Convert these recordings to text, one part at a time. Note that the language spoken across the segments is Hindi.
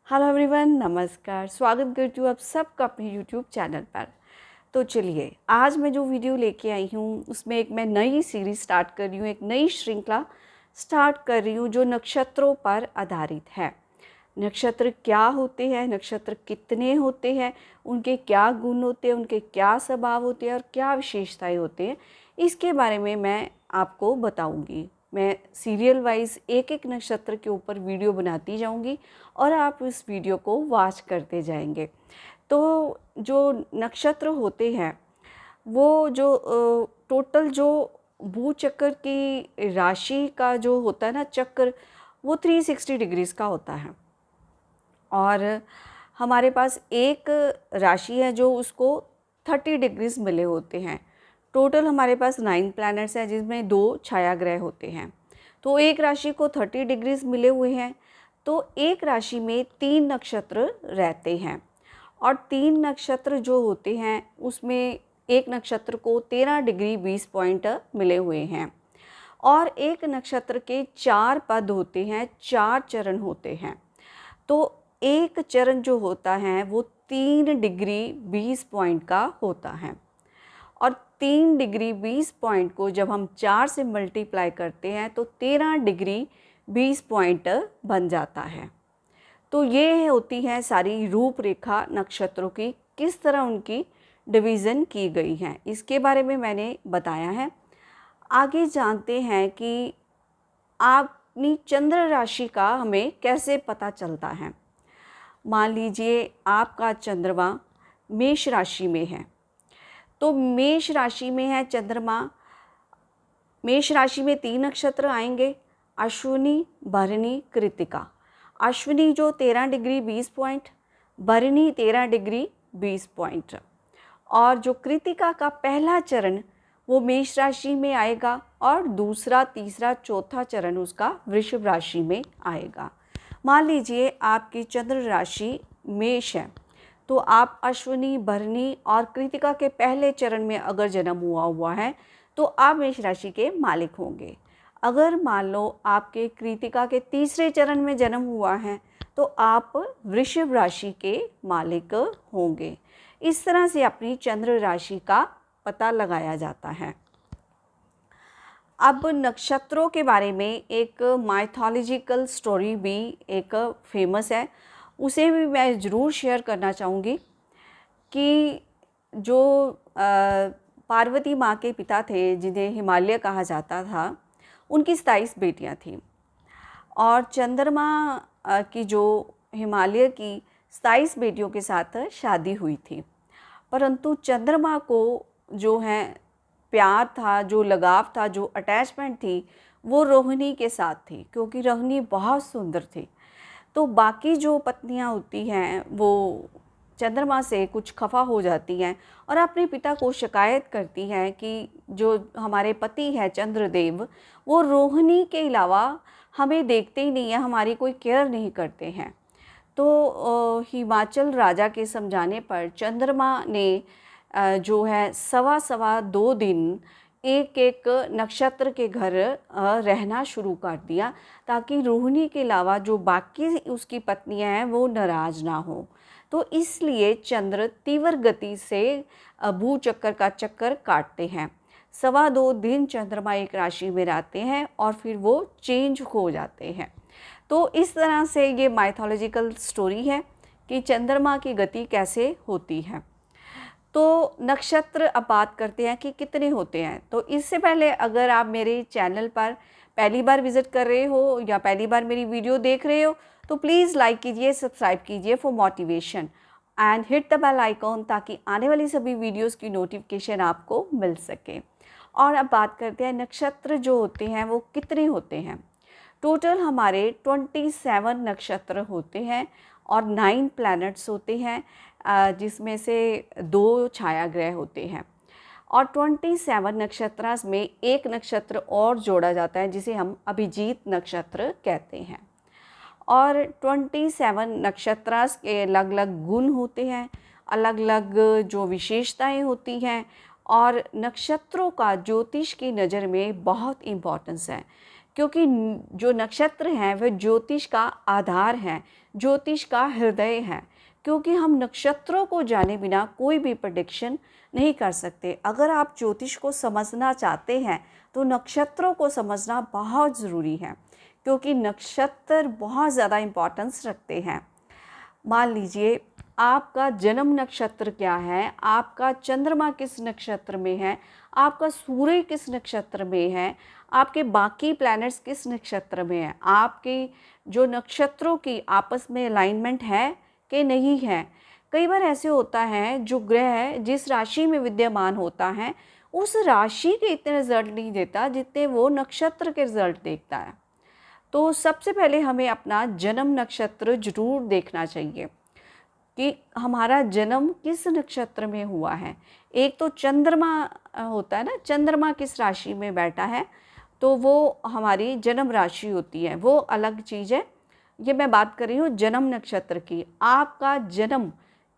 हेलो एवरीवन, नमस्कार। स्वागत करती हूँ आप सबका अपने यूट्यूब चैनल पर। तो चलिए, आज मैं जो वीडियो लेके आई हूँ उसमें एक मैं नई सीरीज़ स्टार्ट कर रही हूँ, एक नई श्रृंखला स्टार्ट कर रही हूँ जो नक्षत्रों पर आधारित है। नक्षत्र क्या होते हैं, नक्षत्र कितने होते हैं, उनके क्या गुण होते हैं, उनके क्या स्वभाव होते हैं और क्या विशेषताएं होते हैं, इसके बारे में मैं आपको बताऊंगी। मैं सीरियल वाइज एक एक नक्षत्र के ऊपर वीडियो बनाती जाऊंगी और आप इस वीडियो को वॉच करते जाएंगे। तो जो नक्षत्र होते हैं वो जो टोटल जो भूचक्र की राशि का जो होता है ना चक्र, वो 360 डिग्रीज़ का होता है। और हमारे पास एक राशि है जो उसको 30 डिग्रीज़ मिले होते हैं। टोटल हमारे पास 9 प्लैनेट्स हैं जिसमें 2 छाया ग्रह होते हैं। तो एक राशि को 30 डिग्रीज़ मिले हुए हैं। तो एक राशि में 3 नक्षत्र रहते हैं और 3 नक्षत्र जो होते हैं उसमें एक नक्षत्र को 13 डिग्री 20 पॉइंट मिले हुए हैं और एक नक्षत्र के 4 पद होते हैं, 4 चरण होते हैं। तो एक चरण जो होता है वो 3 डिग्री 20 पॉइंट का होता है और 3 डिग्री 20 पॉइंट को जब हम 4 से मल्टीप्लाई करते हैं तो 13 डिग्री 20 पॉइंट बन जाता है। तो ये होती है सारी रूपरेखा नक्षत्रों की, किस तरह उनकी डिवीज़न की गई है, इसके बारे में मैंने बताया है। आगे जानते हैं कि अपनी चंद्र राशि का हमें कैसे पता चलता है। मान लीजिए आपका चंद्रमा मेष राशि में है, तो मेष राशि में है चंद्रमा। मेष राशि में 3 नक्षत्र आएंगे, अश्विनी, भरणी, कृत्तिका। अश्विनी जो 13 डिग्री 20 पॉइंट, भरणी 13 डिग्री 20 पॉइंट और जो कृत्तिका का पहला चरण वो मेष राशि में आएगा और दूसरा, तीसरा, चौथा चरण उसका वृषभ राशि में आएगा। मान लीजिए आपकी चंद्र राशि मेष है, तो आप अश्विनी, भरणी और कृत्तिका के पहले चरण में अगर जन्म हुआ है तो आप मेष राशि के मालिक होंगे। अगर मान लो आपके कृत्तिका के तीसरे चरण में जन्म हुआ है तो आप वृषभ राशि के मालिक होंगे। इस तरह से अपनी चंद्र राशि का पता लगाया जाता है। अब नक्षत्रों के बारे में एक माइथोलॉजिकल स्टोरी भी एक फेमस है, उसे भी मैं ज़रूर शेयर करना चाहूँगी कि जो पार्वती माँ के पिता थे जिन्हें हिमालय कहा जाता था, उनकी 27 बेटियाँ थीं और चंद्रमा की जो हिमालय की 27 बेटियों के साथ शादी हुई थी। परंतु चंद्रमा को जो है प्यार था, जो लगाव था, जो अटैचमेंट थी, वो रोहिणी के साथ थी क्योंकि रोहिणी बहुत सुंदर थी। तो बाकी जो पत्नियां होती हैं वो चंद्रमा से कुछ खफा हो जाती हैं और अपने पिता को शिकायत करती हैं कि जो हमारे पति है चंद्रदेव, वो रोहिणी के अलावा हमें देखते ही नहीं है, हमारी कोई केयर नहीं करते हैं। तो हिमाचल राजा के समझाने पर चंद्रमा ने जो है सवा सवा 2 दिन एक एक नक्षत्र के घर रहना शुरू कर दिया ताकि रोहिणी के अलावा जो बाकी उसकी पत्नियां हैं वो नाराज़ ना हो। तो इसलिए चंद्र तीव्र गति से भूचक्र का चक्कर काटते हैं। सवा 2 दिन चंद्रमा एक राशि में रहते हैं और फिर वो चेंज हो जाते हैं। तो इस तरह से ये माइथोलॉजिकल स्टोरी है कि चंद्रमा की गति कैसे होती है। तो नक्षत्र अब बात करते हैं कि कितने होते हैं। तो इससे पहले अगर आप मेरे चैनल पर पहली बार विज़िट कर रहे हो या पहली बार मेरी वीडियो देख रहे हो तो प्लीज़ लाइक कीजिए, सब्सक्राइब कीजिए for motivation and hit the bell icon ताकि आने वाली सभी वीडियोस की नोटिफिकेशन आपको मिल सके। और अब बात करते हैं नक्षत्र जो होते हैं वो कितने होते हैं। टोटल हमारे 27 नक्षत्र होते हैं और 9 प्लैनेट्स होते हैं, जिसमें से 2 छाया ग्रह होते हैं और 27 नक्षत्र में एक नक्षत्र और जोड़ा जाता है जिसे हम अभिजीत नक्षत्र कहते हैं। और 27 नक्षत्र के अलग अलग गुण होते हैं, अलग अलग जो विशेषताएं होती हैं और नक्षत्रों का ज्योतिष की नज़र में बहुत इम्पोर्टेंस है क्योंकि जो नक्षत्र हैं वह ज्योतिष का आधार हैं। ज्योतिष का हृदय है, क्योंकि हम नक्षत्रों को जाने बिना कोई भी प्रेडिक्शन नहीं कर सकते। अगर आप ज्योतिष को समझना चाहते हैं तो नक्षत्रों को समझना बहुत ज़रूरी है, क्योंकि नक्षत्र बहुत ज़्यादा इम्पोर्टेंस रखते हैं। मान लीजिए आपका जन्म नक्षत्र क्या है, आपका चंद्रमा किस नक्षत्र में है, आपका सूर्य किस नक्षत्र में है, आपके बाकी प्लैनेट्स किस नक्षत्र में है, आपके जो नक्षत्रों की आपस में अलाइनमेंट है कि नहीं है। कई बार ऐसे होता है जो ग्रह जिस राशि में विद्यमान होता है उस राशि के इतने रिजल्ट नहीं देता जितने वो नक्षत्र के रिजल्ट देखता है। तो सबसे पहले हमें अपना जन्म नक्षत्र जरूर देखना चाहिए कि हमारा जन्म किस नक्षत्र में हुआ है। एक तो चंद्रमा होता है ना, चंद्रमा किस राशि में बैठा है तो वो हमारी जन्म राशि होती है, वो अलग चीज़ है। ये मैं बात कर रही हूँ जन्म नक्षत्र की। आपका जन्म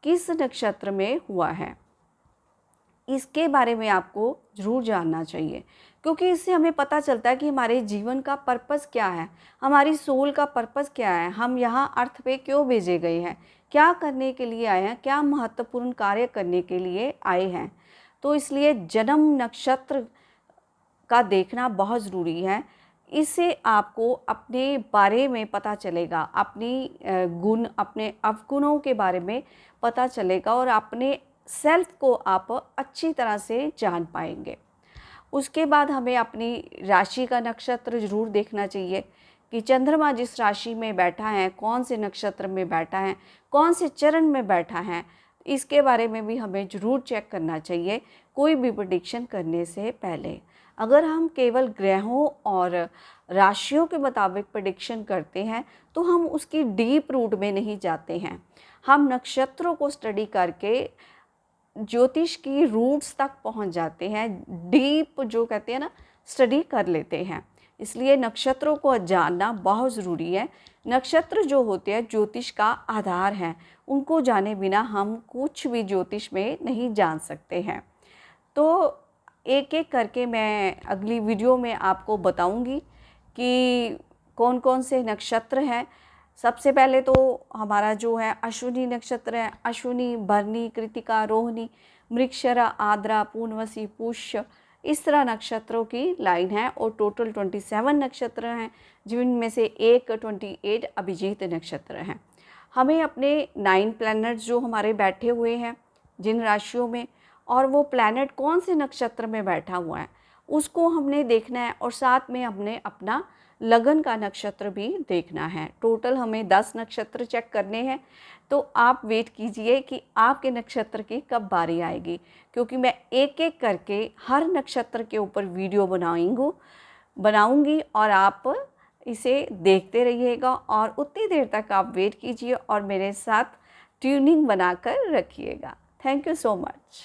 किस नक्षत्र में हुआ है इसके बारे में आपको ज़रूर जानना चाहिए, क्योंकि इससे हमें पता चलता है कि हमारे जीवन का पर्पस क्या है, हमारी सोल का पर्पस क्या है, हम यहाँ अर्थ पे क्यों भेजे गए हैं, क्या करने के लिए आए हैं, क्या महत्वपूर्ण कार्य करने के लिए आए हैं। तो इसलिए जन्म नक्षत्र का देखना बहुत ज़रूरी है। इससे आपको अपने बारे में पता चलेगा, अपनी गुण, अपने अवगुणों के बारे में पता चलेगा और अपने सेल्फ को आप अच्छी तरह से जान पाएंगे। उसके बाद हमें अपनी राशि का नक्षत्र ज़रूर देखना चाहिए कि चंद्रमा जिस राशि में बैठा है, कौन से नक्षत्र में बैठा है, कौन से चरण में बैठा है, इसके बारे में भी हमें ज़रूर चेक करना चाहिए कोई भी प्रेडिक्शन करने से पहले। अगर हम केवल ग्रहों और राशियों के मुताबिक प्रेडिक्शन करते हैं तो हम उसकी डीप रूट में नहीं जाते हैं। हम नक्षत्रों को स्टडी करके ज्योतिष की रूट्स तक पहुंच जाते हैं, डीप जो कहते हैं ना स्टडी कर लेते हैं। इसलिए नक्षत्रों को जानना बहुत ज़रूरी है। नक्षत्र जो होते हैं ज्योतिष का आधार हैं, उनको जाने बिना हम कुछ भी ज्योतिष में नहीं जान सकते हैं। तो एक एक करके मैं अगली वीडियो में आपको बताऊंगी कि कौन कौन से नक्षत्र हैं। सबसे पहले तो हमारा जो है अश्विनी नक्षत्र है, अश्विनी, भरणी, कृतिका, रोहिणी, मृगशिरा, आद्रा, पूर्णवसी, पुष्य, इस तरह नक्षत्रों की लाइन है और टोटल 27 नक्षत्र हैं, जिनमें से एक 28 अभिजीत नक्षत्र हैं। हमें अपने 9 प्लैनेट्स जो हमारे बैठे हुए हैं जिन राशियों में, और वो प्लैनेट कौन से नक्षत्र में बैठा हुआ है उसको हमने देखना है, और साथ में हमने अपना लगन का नक्षत्र भी देखना है। टोटल हमें 10 नक्षत्र चेक करने हैं। तो आप वेट कीजिए कि आपके नक्षत्र की कब बारी आएगी, क्योंकि मैं एक एक करके हर नक्षत्र के ऊपर वीडियो बनाऊंगी और आप इसे देखते रहिएगा और उतनी देर तक आप वेट कीजिए और मेरे साथ ट्यूनिंग बनाकर रखिएगा। Thank you so much.